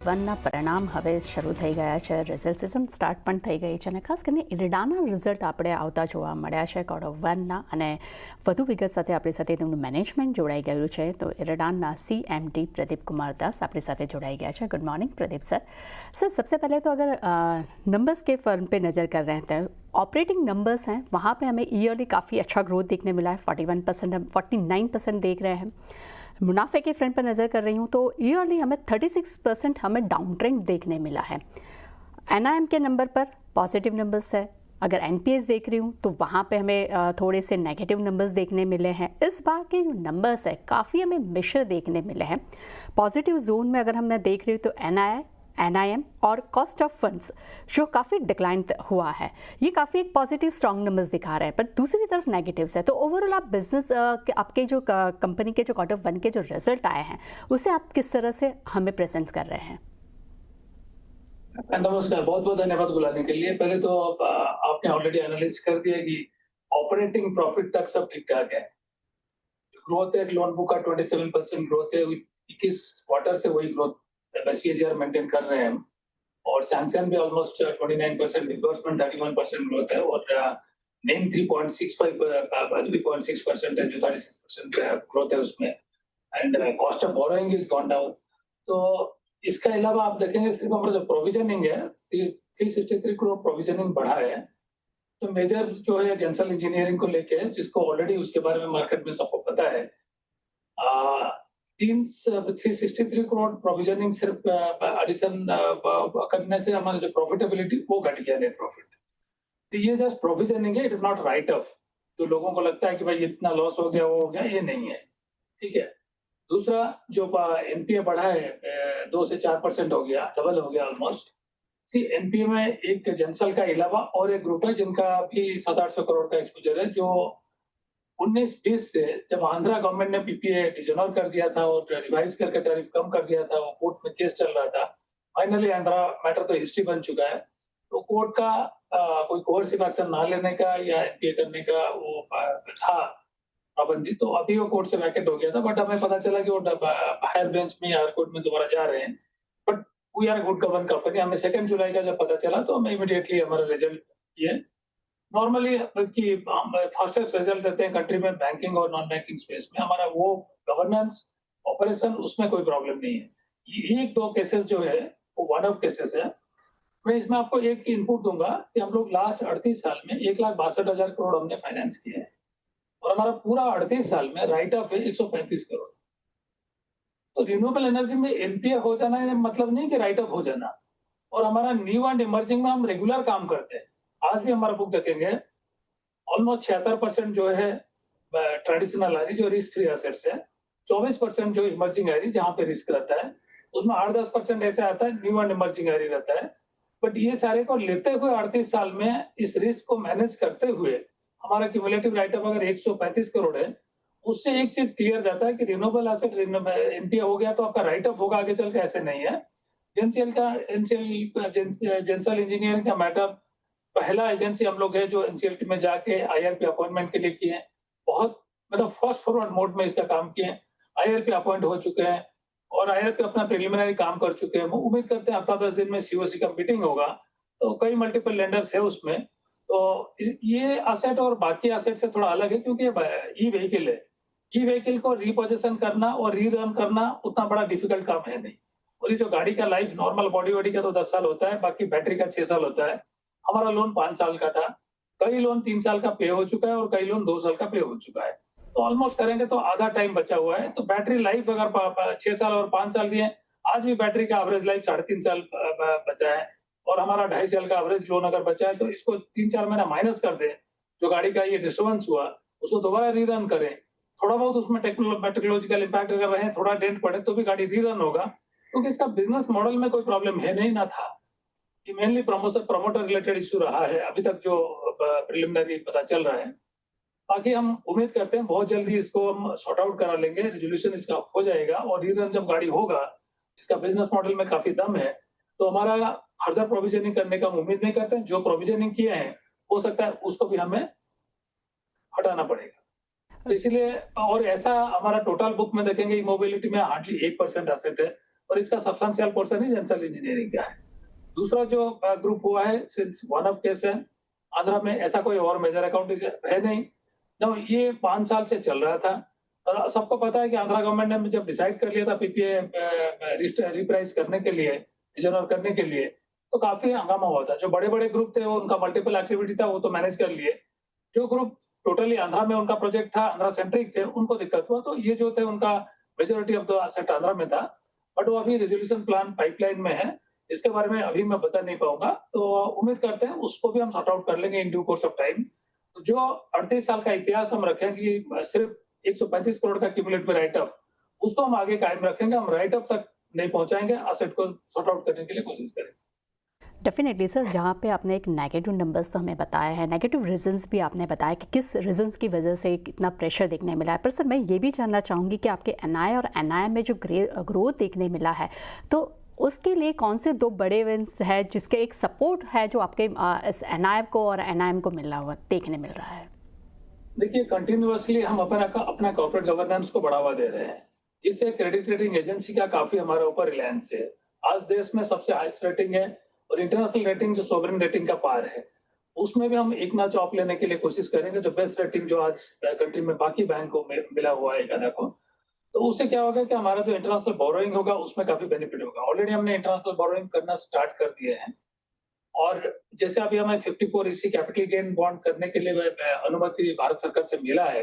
વનના પરિણામ હવે શરૂ થઈ ગયા છે, રિઝલ્ટ સિઝન સ્ટાર્ટ પણ થઈ ગઈ છે અને ખાસ કરીને ઇરડાના રિઝલ્ટ આપણે આવતા જોવા મળ્યા છે કોર્ટર વનના. અને વધુ વિગત સાથે આપણી સાથે તેમનું મેનેજમેન્ટ જોડાઈ ગયું છે. તો ઇરડાના CMD प्रदीप कुमार दास अपने साथ जोड़ाई गया है. Good morning Pradeep sir. Sir सबसे पहले तो अगर नंबर्स के फर्म पे नज़र कर रहे हैं, ऑपरेटिंग नंबर्स हैं वहाँ पे हमें ईयरली काफ़ी अच्छा ग्रोथ देखने मिला है. 41%, हम 49% देख रहे हैं. मुनाफे के फ्रंट पर नज़र कर रही हूँ तो ईयरली हमें 36% हमें डाउन ट्रेंड देखने मिला है. NIM के नंबर पर पॉजिटिव नंबर्स है. अगर NPS देख रही हूँ तो वहाँ पे हमें थोड़े से नेगेटिव नंबर्स देखने मिले हैं. इस बार के जो नंबर्स है काफ़ी हमें मिश्र देखने मिले हैं. पॉजिटिव जोन में अगर मैं देख रही हूँ तो NIM और कॉस्ट ऑफ फंड्स जो काफ़ी डिक्लाइन हुआ है, ये काफ़ी एक पॉजिटिव स्ट्रॉन्ग नंबर्स दिखा रहे हैं. पर दूसरी तरफ नेगेटिव्स है. तो ओवरऑल आप बिजनेस आपके जो कंपनी के जो क्वार्टर वन के जो रिजल्ट आए हैं उसे आप किस तरह से हमें प्रेजेंट कर रहे हैं? नमस्कार, बहुत बहुत धन्यवाद बुलाने के लिए. पहले तो आपने ऑलरेडी एनालिस कर दिया कि ऑपरेटिंग प्रॉफिट तक सब ठीक ठाक है. ग्रोथ है, लोन बुक का 27% ग्रोथ है. 21 क्वार्टर से वही ग्रोथ CAGR मेंटेन कर रहे हैं हम. और सैंक्शन भी ऑलमोस्ट 29%, डिसबर्समेंट 31% ग्रोथ है. और नेम 3.6% है, जो 36% ग्रोथ है उसमें. And cost of borrowing is gone down. तो इसके अलावा आप देखेंगे सिर्फ हमारा जो प्रोविजनिंग है 363 करोड़ प्रोविजनिंग बढ़ा है. तो मेजर जो है जनरल इंजीनियरिंग को लेके, जिसको ऑलरेडी उसके बारे में मार्केट में सबको पता है, 363 करोड़ प्रोविजनिंग सिर्फ एडिशन करने से हमारा जो प्रॉफिटेबिलिटी वो घट गया, नेट प्रॉफिट. तो ये जस्ट प्रोविजनिंग है, it is not right of. जो लोगों को लगता है कि भाई इतना लॉस हो गया, वो हो गया, ये नहीं है. ठीक है. दूसरा जो NPA बढ़ा है 2 से 4% हो गया, डबल हो गया ऑलमोस्ट. NPA में एक जनसल का अलावा और एक ग्रुप है जिनका भी 700-800 करोड़ का एक्सपोजर है, जो 19-20 से जब आंध्रा गवर्नमेंट ने PPA डिसऑनर कर दिया था और रिवाइज करके टैरिफ कम कर दिया था, वो कोर्ट में केस चल रहा था. फाइनली आंध्रा मैटर तो हिस्ट्री बन चुका है. तो कोर्ट का कोई कोर्सिव एक्शन ना लेने का या NPA करने का वो था पाबंदी. तो अभी वो कोर्ट से वैकेट हो गया था, बट हमें पता चला कि वो हायर बेंच में या कोर्ट में दोबारा जा रहे हैं. But we are good govern company. हमें 2 जुलाई का जब पता चला तो हमें इमीडिएटली हमारा रिजल्ट किए. नॉर्मली कि हम फास्टेस्ट रिजल्ट देते हैं कंट्री में बैंकिंग और नॉन बैंकिंग स्पेस में. हमारा वो गवर्नेंस ऑपरेशन उसमें कोई प्रॉब्लम नहीं है. ये 1-2 केसेस जो है वो वन ऑफ केसेस है. मैं इसमें आपको एक इनपुट दूंगा कि हम लोग लास्ट 38 साल में 1,62,000 करोड़ हमने फाइनेंस किए हैं और हमारा पूरा 38 साल में राइट ऑफ है 135 करोड़. तो रिन्यूएबल एनर्जी में NPA हो जाना है मतलब नहीं कि राइट ऑफ हो जाना. और हमारा न्यू एंड इमर्जिंग में हम रेगुलर काम करते हैं. आज भी हमारा बुक देखेंगे ऑलमोस्ट 76% जो है ट्रेडिशनल आ रही, जो रिस्क फ्री एसेट्स है. 24% जो इमर्जिंग आ रही, जहां पे रिस्क रहता है. उसमें 8-10% ऐसा आता है न्यू एंड इमर्जिंग आ रही रहता है. बट ये सारे को लेते हुए 38 साल में इस रिस्क को मैनेज करते हुए हमारा क्यूमुलेटिव राइट ऑफ अगर 135 करोड़ है, उससे एक चीज क्लियर जाता है कि रिन्यूएबल एसेट NPA हो गया तो आपका राइट ऑफ होगा आगे चल के, ऐसे नहीं है. जनरल इंजीनियरिंग का मैटर, पहला एजेंसी हम लोग है जो NCLT में जाके IRP अपॉइंटमेंट के लिए किए हैं. बहुत मतलब फास्ट फॉरवर्ड मोड में इसका काम किए. IRP अपॉइंट हो चुके हैं और IRP अपना प्रिलिमिनरी काम कर चुके हैं. उम्मीद करते हैं हफ्ता 10 दिन में COC का मीटिंग होगा. तो कई मल्टीपल लेंडर्स है उसमें. तो ये एसेट और बाकी एसेट से थोड़ा अलग है क्योंकि ई व्हीकल है. ई व्हीकल को रिपोजिशन करना और रीरन करना उतना बड़ा डिफिकल्ट काम है नहीं. और ये जो गाड़ी का लाइफ नॉर्मल बॉडी का तो 10 साल होता है, बाकी बैटरी का 6 साल होता है. हमारा लोन 5 साल का था, कई लोन 3 साल का पे हो चुका है और कई लोन 2 साल का पे हो चुका है. तो ऑलमोस्ट करेंगे तो आधा टाइम बचा हुआ है. तो बैटरी लाइफ अगर 6 साल और 5 साल दिए, आज भी बैटरी का एवरेज लाइफ 3.5 साल बचा है. और हमारा 2.5 साल का एवरेज लोन अगर बचा है, तो इसको 3-4 महीना माइनस कर दें, जो गाड़ी का ये डिस्टर्बेंस हुआ उसको दोबारा रीरन करें. थोड़ा बहुत उसमें टेक्नोलॉजिकल इम्पैक्ट अगर रहे, थोड़ा डेंट पड़े, तो भी गाड़ी रीरन होगा. क्योंकि इसका बिजनेस मॉडल में कोई प्रॉब्लम है नहीं, ना था. ये मेनली प्रमोटर रिलेटेड इश्यू रहा है अभी तक, जो प्रिलिमिनरी पता चल रहा है. बाकी हम उम्मीद करते हैं बहुत जल्दी इसको हम सॉर्ट आउट करा लेंगे, रेजोल्यूशन इसका हो जाएगा. और रीरन जब गाड़ी होगा, इसका बिजनेस मॉडल में काफी दम है, तो हमारा फर्दर प्रोविजनिंग करने का हम उम्मीद नहीं करते हैं. जो प्रोविजनिंग किए हैं हो सकता है उसको भी हमें हटाना पड़ेगा. तो इसलिए, और ऐसा हमारा टोटल बुक में देखेंगे मोबिलिटी में हार्डली 1% एसेट है. और इसका सब्सटेंशियल पोर्शन ही जनरल इंजीनियरिंग का है। दूसरा जो ग्रुप हुआ है, सिंस वन ऑफ केस है, आंध्रा में ऐसा कोई और मेजर अकाउंट है नहीं। ना ये 5 साल से चल रहा था और सबको पता है कि आंध्रा गवर्नमेंट ने जब डिसाइड कर लिया था पीपीए रिप्राइस करने के लिए, रिजनर करने के लिए, तो काफी हंगामा हुआ था। जो बड़े-बड़े ग्रुप थे, वो उनका मल्टीपल एक्टिविटी था, वो तो मैनेज कर लिए। जो ग्रुप टोटली आंध्रा में उनका प्रोजेक्ट था, आंध्रा सेंट्रिक थे, उनको दिक्कत हुआ। तो ये जो थे उनका majority of the asset Andhra में था, बट वो अभी रेजोल्यूशन प्लान पाइपलाइन में है। इसके बारे में अभी मैं बता नहीं पाऊंगा, तो उम्मीद करते हैं उसको भी हम सॉर्ट आउट कर लेंगे in due course of time. तो जो 38 साल का इतिहास हम रखें कि सिर्फ 135 करोड़ का क्यूमुलेटिव राइट अप, उसको हम आगे कायम रखेंगे। हम राइट अप तक नहीं पहुंचाएंगे, असेट को सॉर्ट आउट करने के लिए कोशिश करेंगे। डेफिनेटली सर, जहाँ पे आपने एक नेगेटिव नंबर्स तो हमें बताया है, नेगेटिव रीजंस भी आपने बताया कि किस रीजंस की वजह से कितना प्रेशर देखने मिला है। पर सर मैं ये भी जानना चाहूँगी कि आपके एनआई और एनआई में जो ग्रोथ देखने मिला है, तो उसके लिए कौन से दो बड़े इवेंट्स है जिसके एक सपोर्ट है जो आपके इस एनआई को और एनआईएम को मिला हुआ देखने मिल रहा है? देखिए, कंटिन्यूअसली हम अपना कॉर्पोरेट गवर्नेंस को बढ़ावा दे रहे हैं। इससे क्रेडिट रेटिंग एजेंसी का काफी हमारे ऊपर रिलायंस है। आज देश में सबसे हाईएस्ट रेटिंग है और इंटरनेशनल रेटिंग जो सोवरेन रेटिंग का पार है, उसमें भी हम एक नॉच अप लेने के लिए कोशिश करेंगे। जो बेस्ट रेटिंग जो आज कंट्री में बाकी बैंकों में मिला हुआ है इकाना को, तो उससे क्या होगा कि हमारा जो इंटरनेशनल बोरोइंग होगा उसमें काफी बेनिफिट होगा। ऑलरेडी हमने इंटरनेशनल बोरोइंग करना स्टार्ट कर दिए हैं और जैसे अभी हमें 54 इसी कैपिटल गेन बॉन्ड करने के लिए अनुमति भारत सरकार से मिला है,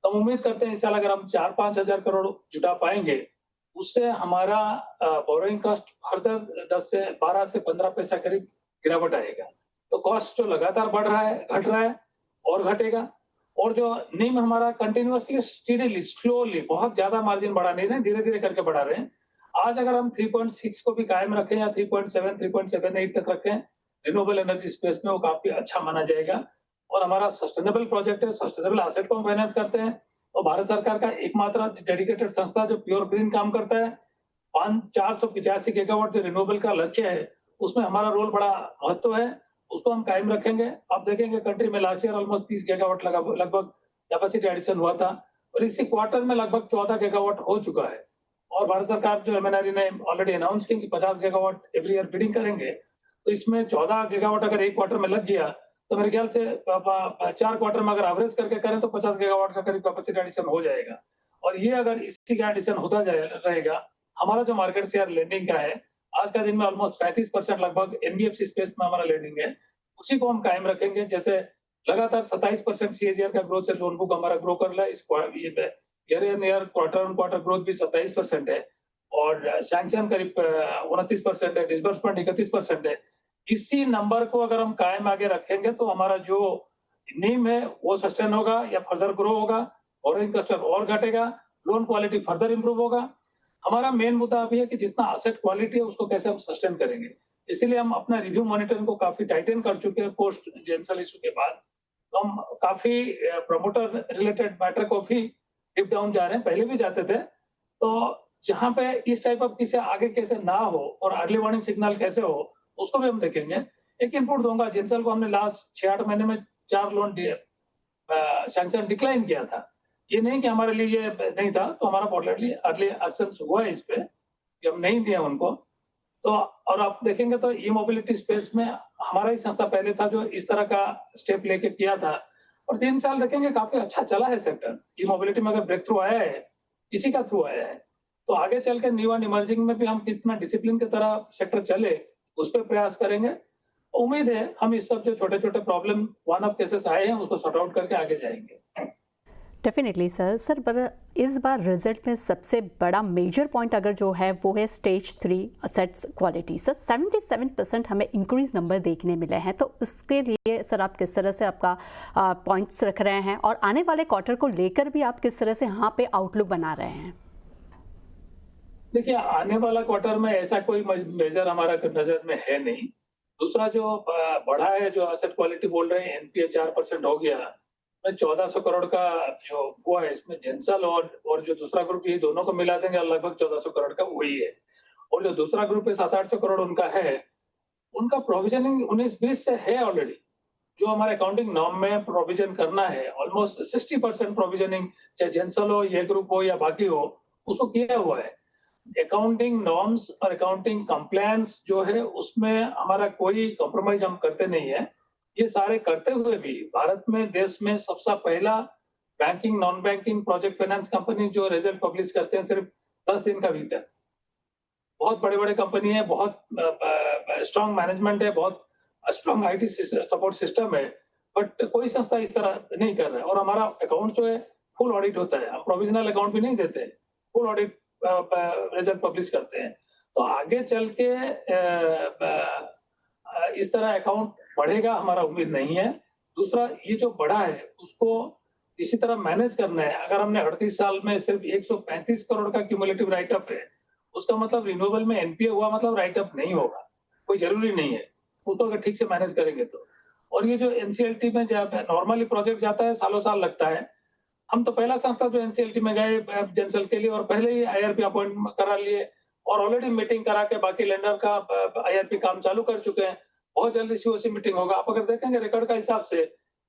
तो हम उम्मीद करते हैं इस साल अगर हम 4-5 हजार करोड़ जुटा पाएंगे, उससे हमारा बोरोइंग कॉस्ट फर्दर 10 से 12 से 15 पैसा करीब गिरावट आएगा। तो कॉस्ट जो लगातार बढ़ रहा है, घट रहा है और घटेगा। और जो निम हमारा कंटिन्यूअसली स्टीडीली स्लोली, बहुत ज्यादा मार्जिन बढ़ा नहीं रहे, धीरे धीरे करके बढ़ा रहे हैं। आज अगर हम 3.6 को भी कायम रखें या 3.7 3.78 तक रखें रिन्यूएबल एनर्जी स्पेस में, वो काफी अच्छा माना जाएगा। और हमारा सस्टेनेबल प्रोजेक्ट है, सस्टेनेबल एसेट को हम फाइनेंस करते हैं और भारत सरकार का एकमात्र डेडिकेटेड संस्था जो प्योर ग्रीन काम करता है। 485 गीगावाट जो रिन्यूएबल का लक्ष्य है, उसमें हमारा रोल बड़ा महत्व है, उसको हम कायम रखेंगे। आप देखेंगे कंट्री में लास्ट ईयर ऑलमोस्ट 30 गीगावाट लगभग कैपेसिटी एडिशन हुआ था और इसी क्वार्टर में लगभग 14 गीगावाट हो चुका है। और भारत सरकार जो एमएनआरई ने ऑलरेडी अनाउंस किया कि 50 गीगावाट एवरी ईयर बिडिंग करेंगे, तो इसमें 14 गीगावाट अगर एक क्वार्टर में लग गया तो मेरे ख्याल से 4 क्वार्टर में अगर एवरेज करके करें तो 50 गीगावाट का करीब कैपेसिटी एडिशन हो जाएगा। और ये अगर इसी का एडिशन होता रहेगा, हमारा जो मार्केट शेयर लेंडिंग का है आज का दिन में ऑलमोस्ट 35% लगभग एनबीएफसी स्पेस में हमारा लेंडिंग है, उसी को हम कायम रखेंगे। जैसे लगातार 27% सीएजीआर का ग्रोथ से लोन बुक हमारा ग्रो कर रहा है। इस year quarter on quarter growth भी 27% है और सैंक्शन करीब 29% है, डिसबर्समेंट 31% है। इसी नंबर को अगर हम कायम आगे रखेंगे तो हमारा जो नीम है वो सस्टेन होगा या फर्दर ग्रो होगा, बोरोइंग कॉस्ट और घटेगा, लोन क्वालिटी फर्दर इंप्रूव होगा। हमारा मेन मुद्दा अभी है कि जितना एसेट क्वालिटी है उसको कैसे हम सस्टेन करेंगे। इसीलिए हम अपना रिव्यू मॉनिटरिंग को काफी टाइटन कर चुके हैं पोस्ट जेंसल इशू के बाद। तो हम काफी प्रमोटर रिलेटेड मैटर को भी डिप डाउन जा रहे हैं, पहले भी जाते थे। तो जहां पे इस टाइप ऑफ किसी आगे कैसे ना हो और अर्ली वार्निंग सिग्नल कैसे हो, उसको भी हम देखेंगे। एक इनपुट दूंगा, जेंसल को हमने लास्ट 6-8 महीने में 4 लोन सैंक्शन डिक्लाइन किया था। ये नहीं कि हमारे लिए ये नहीं था, तो हमारा बोर्डली अर्ली एक्शन हुआ है इस पे कि हम नहीं दिया उनको। तो और आप देखेंगे तो ई मोबिलिटी स्पेस में हमारा ही संस्था पहले था जो इस तरह का स्टेप लेके किया था और 3 साल देखेंगे काफी अच्छा चला है सेक्टर। ई मोबिलिटी में अगर ब्रेक थ्रू आया है, इसी का थ्रू आया है। तो आगे चल के न्यू एंड इमर्जिंग में भी हम कितना डिसिप्लिन की तरह सेक्टर चले, उस पर प्रयास करेंगे। उम्मीद है हम इस सब जो छोटे छोटे प्रॉब्लम वन ऑफ केसेस आए हैं उसको सॉर्ट आउट करके आगे जाएंगे। डेफिनेटली सर, पर इस बार रिजल्ट में सबसे बड़ा मेजर पॉइंट अगर जो है वो है स्टेज 3 असेट्स क्वालिटी। सर 77% हमें इंक्रीज नंबर देखने मिले हैं, तो उसके लिए सर आप किस तरह से आपका पॉइंट्स रख रहे हैं और आने वाले क्वार्टर को लेकर भी आप किस तरह से यहाँ पे आउटलुक बना रहे हैं? देखिए, आने वाला क्वार्टर में ऐसा कोई मेजर हमारा नजर में है नहीं। दूसरा जो बढ़ा है, जो एसेट क्वालिटी बोल रहे हैं, एनपीए 4% हो गया, 1400 करोड़ का जो हुआ है इसमें जेंसल और जो दूसरा ग्रुप, ये दोनों को मिला देंगे लगभग 1400 करोड़ का वही है। और जो दूसरा ग्रुप है 700-800 करोड़ उनका है, उनका प्रोविजनिंग 19-20 से है ऑलरेडी। जो हमारे अकाउंटिंग नॉर्म में प्रोविजन करना है, ऑलमोस्ट 60% प्रोविजनिंग, चाहे जेंसल हो, ये ग्रुप हो या बाकी हो, उसको किया हुआ है। अकाउंटिंग नॉर्म्स और अकाउंटिंग कंप्लायंस जो है उसमें हमारा कोई कॉम्प्रोमाइज हम करते नहीं है। ये सारे करते हुए भी भारत में देश में सबसे पहला banking non banking project finance company जो रिजल्ट पब्लिश करते हैं सिर्फ 10 दिन का भीतर। बहुत बड़े-बड़े कंपनी है, बहुत स्ट्रांग मैनेजमेंट है, बहुत स्ट्रांग आईटी सपोर्ट सिस्टम है, बट कोई संस्था इस तरह नहीं कर रहा है और हमारा अकाउंट जो है फुल ऑडिट होता है। हम प्रोविजनल अकाउंट भी नहीं देते, फुल ऑडिट रिजल्ट पब्लिश करते हैं। तो आगे चल के इस तरह अकाउंट बढ़ेगा हमारा उम्मीद नहीं है। दूसरा, ये जो बढ़ा है उसको इसी तरह मैनेज करना है। अगर हमने 38 साल में सिर्फ 135 करोड़ का क्यूमुलेटिव राइट अप है, उसका मतलब रिन्यूएबल में एनपीए हुआ मतलब राइट अप नहीं होगा, कोई जरूरी नहीं है उसको अगर ठीक से मैनेज करेंगे तो। और ये जो एनसीएलटी में जब नॉर्मली प्रोजेक्ट जाता है सालों साल लगता है। हम तो पहला संस्था जो एनसीएलटी में गए जेंसल के लिए और पहले ही आईआरपी अपॉइंट करा लिए और ऑलरेडी मीटिंग करा के बाकी लेंडर का आईआरपी काम चालू कर चुके हैं। बहुत जल्दी सीओसी मीटिंग होगा। आप अगर देखेंगे रिकॉर्ड का हिसाब से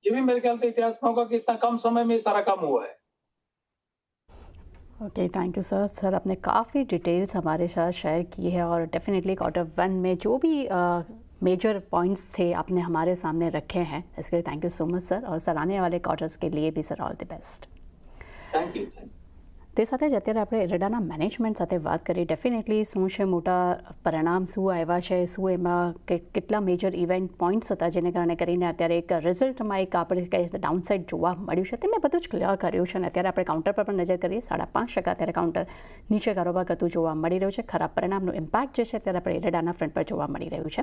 ये भी मेरे ख्याल से इतिहास में होगा कि इतना कम समय में सारा काम हुआ है। Okay, thank you sir. Sir आपने काफ़ी डिटेल्स हमारे साथ शेयर की है और डेफिनेटली Q1 में जो भी मेजर पॉइंट्स थे आपने हमारे सामने रखे हैं, इसके लिए thank you so much sir. और सर आने वाले क्वार्टर्स के लिए भी sir all the best. Thank you. તે સાથે જ અત્યારે આપણે ઇરડાના મેનેજમેન્ટ સાથે વાત કરી ડેફિનેટલી શું છે મોટા પરિણામ શું આવ્યા છે, શું એમાં કેટલા મેજર ઇવેન્ટ પોઈન્ટ્સ હતા જેને કારણે કરીને અત્યારે એક રિઝલ્ટમાં એક આપણે કહીએ ડાઉનસાઇડ જોવા મળ્યું છે તે મેં બધું જ ક્લિયર કર્યું છે અને અત્યારે આપણે કાઉન્ટર પર પણ નજર કરીએ 5.5% અત્યારે કાઉન્ટર નીચે કારોબાર કરતું જોવા મળી રહ્યું છે. ખરાબ પરિણામનું ઇમ્પેક્ટ જે છે અત્યારે આપણે ઇરડાના ફ્રન્ટ પર જોવા મળી રહ્યું છે.